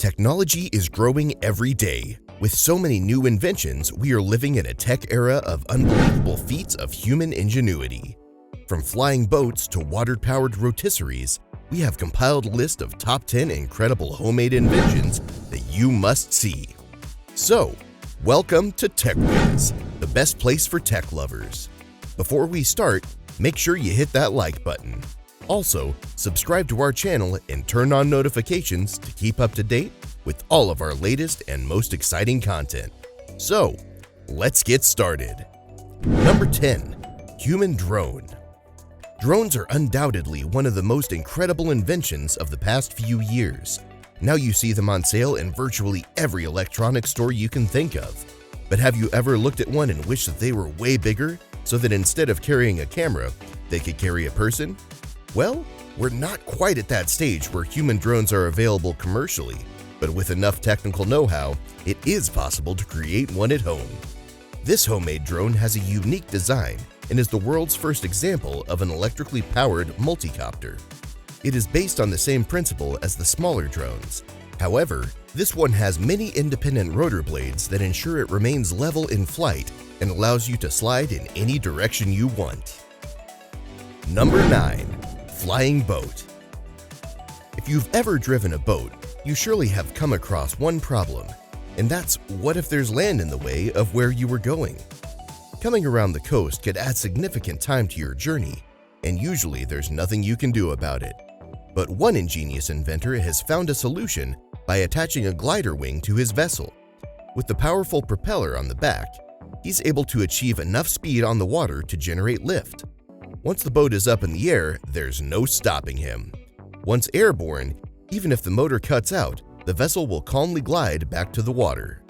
Technology is growing every day. With so many new inventions, we are living in a tech era of unbelievable feats of human ingenuity. From flying boats to water-powered rotisseries, we have compiled a list of top 10 incredible homemade inventions that you must see. So, welcome to TechWiz, the best place for tech lovers. Before we start, make sure you hit that like button. Also, subscribe to our channel and turn on notifications to keep up to date with all of our latest and most exciting content. So, let's get started. Number 10. Human Drone. Drones are undoubtedly one of the most incredible inventions of the past few years. Now you see them on sale in virtually every electronics store you can think of. But have you ever looked at one and wished that they were way bigger, so that instead of carrying a camera, they could carry a person? Well, we're not quite at that stage where human drones are available commercially, but with enough technical know-how, it is possible to create one at home. This homemade drone has a unique design and is the world's first example of an electrically powered multicopter. It is based on the same principle as the smaller drones. However, this one has many independent rotor blades that ensure it remains level in flight and allows you to slide in any direction you want. Number 9. Flying boat. If you've ever driven a boat, you surely have come across one problem, and that's what if there's land in the way of where you were going? Coming around the coast could add significant time to your journey, and usually there's nothing you can do about it. But one ingenious inventor has found a solution by attaching a glider wing to his vessel. With the powerful propeller on the back, he's able to achieve enough speed on the water to generate lift. Once the boat is up in the air, there's no stopping him. Once airborne, even if the motor cuts out, the vessel will calmly glide back to the water.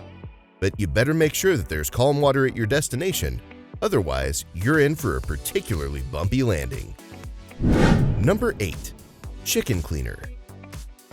But you better make sure that there's calm water at your destination, otherwise you're in for a particularly bumpy landing. Number 8. Chicken cleaner.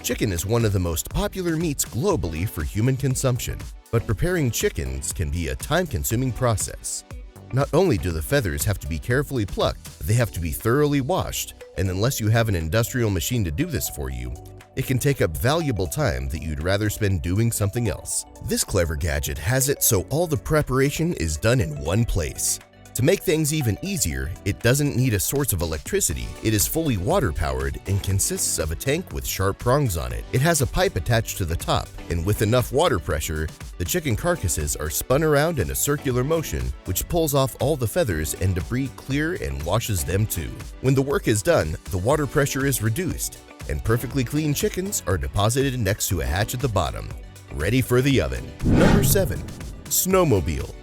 Chicken is one of the most popular meats globally for human consumption, but preparing chickens can be a time-consuming process. Not only do the feathers have to be carefully plucked, they have to be thoroughly washed, and unless you have an industrial machine to do this for you, it can take up valuable time that you'd rather spend doing something else. This clever gadget has it so all the preparation is done in one place. To make things even easier, it doesn't need a source of electricity. It is fully water-powered and consists of a tank with sharp prongs on it. It has a pipe attached to the top, and with enough water pressure, the chicken carcasses are spun around in a circular motion, which pulls off all the feathers and debris clear and washes them too. When the work is done, the water pressure is reduced, and perfectly clean chickens are deposited next to a hatch at the bottom, ready for the oven. Number 7. Snowmobile.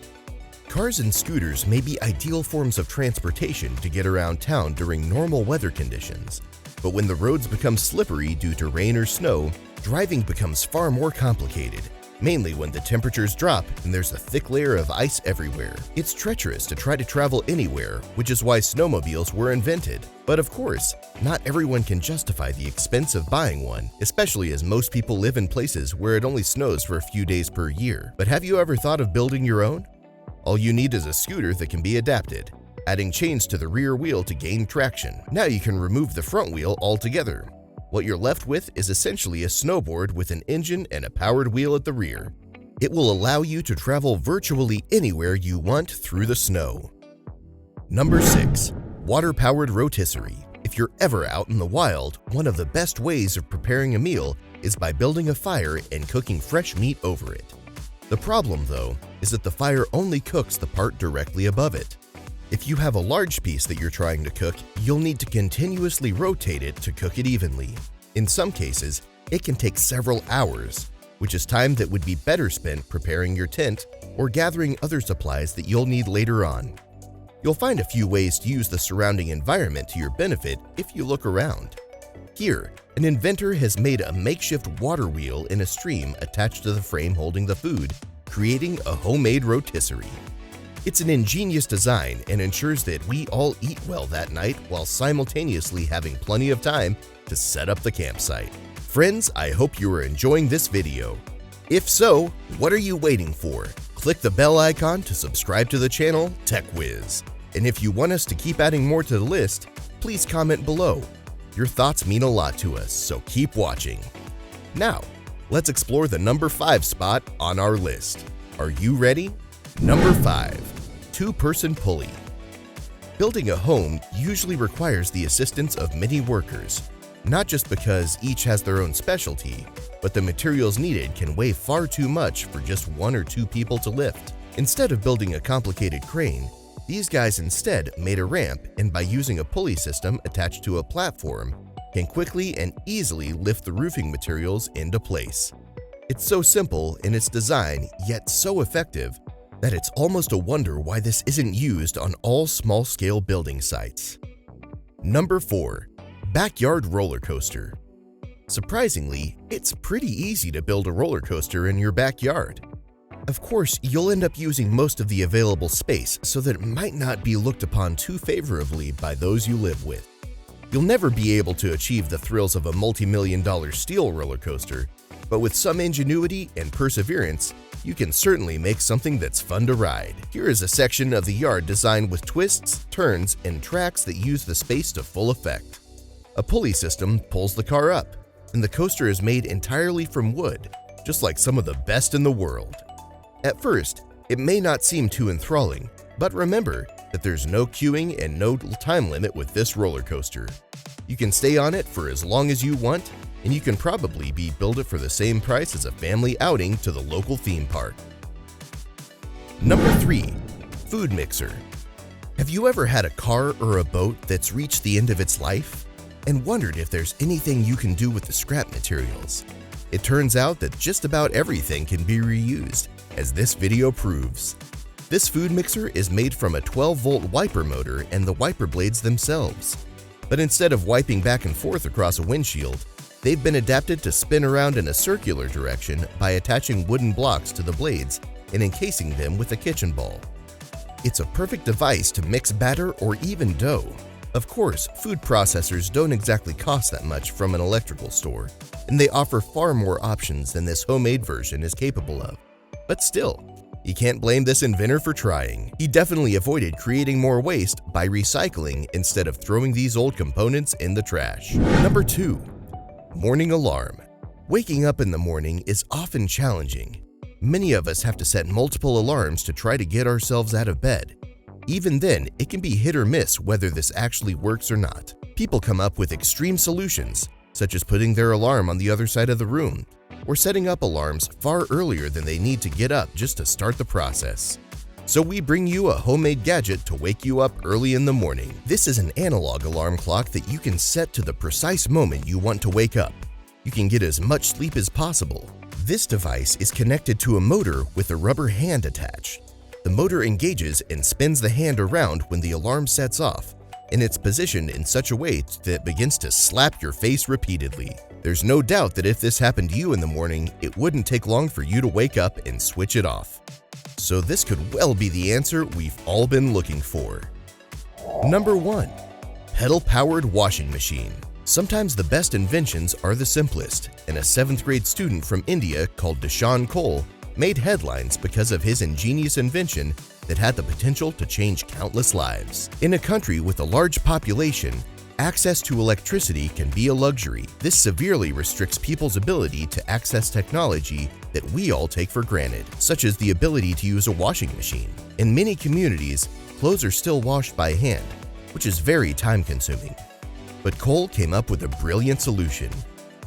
Cars and scooters may be ideal forms of transportation to get around town during normal weather conditions. But when the roads become slippery due to rain or snow, driving becomes far more complicated, mainly when the temperatures drop and there's a thick layer of ice everywhere. It's treacherous to try to travel anywhere, which is why snowmobiles were invented. But of course, not everyone can justify the expense of buying one, especially as most people live in places where it only snows for a few days per year. But have you ever thought of building your own? All you need is a scooter that can be adapted, adding chains to the rear wheel to gain traction. Now you can remove the front wheel altogether. What you're left with is essentially a snowboard with an engine and a powered wheel at the rear. It will allow you to travel virtually anywhere you want through the snow. Number 6. Water-powered rotisserie. If you're ever out in the wild, one of the best ways of preparing a meal is by building a fire and cooking fresh meat over it. The problem, though, is that the fire only cooks the part directly above it. If you have a large piece that you're trying to cook, you'll need to continuously rotate it to cook it evenly. In some cases, it can take several hours, which is time that would be better spent preparing your tent or gathering other supplies that you'll need later on. You'll find a few ways to use the surrounding environment to your benefit if you look around. Here, an inventor has made a makeshift water wheel in a stream attached to the frame holding the food, creating a homemade rotisserie. It's an ingenious design and ensures that we all eat well that night while simultaneously having plenty of time to set up the campsite. Friends, I hope you are enjoying this video. If so, what are you waiting for? Click the bell icon to subscribe to the channel TechWiz. And if you want us to keep adding more to the list, please comment below. Your thoughts mean a lot to us, so keep watching. Now, Let's explore the number 5 spot on our list. Are you ready? Number 5. Two-person pulley. Building a home usually requires the assistance of many workers, not just because each has their own specialty, but the materials needed can weigh far too much for just 1 or 2 people to lift. Instead of building a complicated crane, these guys instead made a ramp, and by using a pulley system attached to a platform, can quickly and easily lift the roofing materials into place. It's so simple in its design, yet so effective, that it's almost a wonder why this isn't used on all small-scale building sites. Number 4. Backyard roller coaster. Surprisingly, it's pretty easy to build a roller coaster in your backyard. Of course, you'll end up using most of the available space, so that it might not be looked upon too favorably by those you live with. You'll never be able to achieve the thrills of a multi-million-dollar steel roller coaster, but with some ingenuity and perseverance, you can certainly make something that's fun to ride. Here is a section of the yard designed with twists, turns, and tracks that use the space to full effect. A pulley system pulls the car up, and the coaster is made entirely from wood, just like some of the best in the world. At first, it may not seem too enthralling, but remember that there's no queuing and no time limit with this roller coaster. You can stay on it for as long as you want, and you can probably build it for the same price as a family outing to the local theme park. Number 3. Food mixer. Have you ever had a car or a boat that's reached the end of its life and wondered if there's anything you can do with the scrap materials? It turns out that just about everything can be reused, as this video proves. This food mixer is made from a 12-volt wiper motor and the wiper blades themselves. But instead of wiping back and forth across a windshield, they've been adapted to spin around in a circular direction by attaching wooden blocks to the blades and encasing them with a kitchen ball. It's a perfect device to mix batter or even dough. Of course, food processors don't exactly cost that much from an electrical store, and they offer far more options than this homemade version is capable of. But still, you can't blame this inventor for trying. He definitely avoided creating more waste by recycling instead of throwing these old components in the trash. Number 2. Morning alarm. Waking up in the morning is often challenging. Many of us have to set multiple alarms to try to get ourselves out of bed. Even then, it can be hit or miss whether this actually works or not. People come up with extreme solutions, such as putting their alarm on the other side of the room, or setting up alarms far earlier than they need to get up just to start the process. So we bring you a homemade gadget to wake you up early in the morning. This is an analog alarm clock that you can set to the precise moment you want to wake up. You can get as much sleep as possible. This device is connected to a motor with a rubber hand attached. The motor engages and spins the hand around when the alarm sets off, and it's positioned in such a way that it begins to slap your face repeatedly. There's no doubt that if this happened to you in the morning, it wouldn't take long for you to wake up and switch it off. So this could well be the answer we've all been looking for. Number 1. Pedal-powered washing machine. Sometimes the best inventions are the simplest, and a 7th grade student from India called Deshaun Cole made headlines because of his ingenious invention that had the potential to change countless lives. In a country with a large population, access to electricity can be a luxury. This severely restricts people's ability to access technology that we all take for granted, such as the ability to use a washing machine. In many communities, clothes are still washed by hand, which is very time-consuming. But Cole came up with a brilliant solution.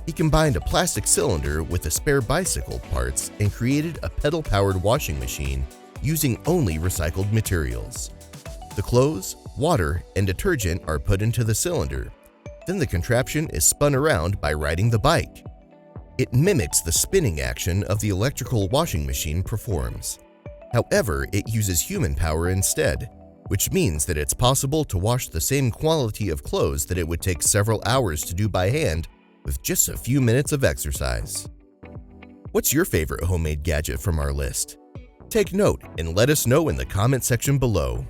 He combined a plastic cylinder with the spare bicycle parts and created a pedal-powered washing machine using only recycled materials. The clothes, water, and detergent are put into the cylinder. Then the contraption is spun around by riding the bike. It mimics the spinning action of the electrical washing machine performs. However, it uses human power instead, which means that it's possible to wash the same quality of clothes that it would take several hours to do by hand with just a few minutes of exercise. What's your favorite homemade gadget from our list? Take note and let us know in the comment section below.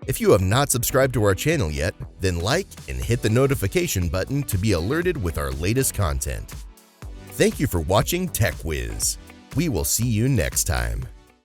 If you have not subscribed to our channel yet, then like and hit the notification button to be alerted with our latest content. Thank you for watching TechWiz. We will see you next time.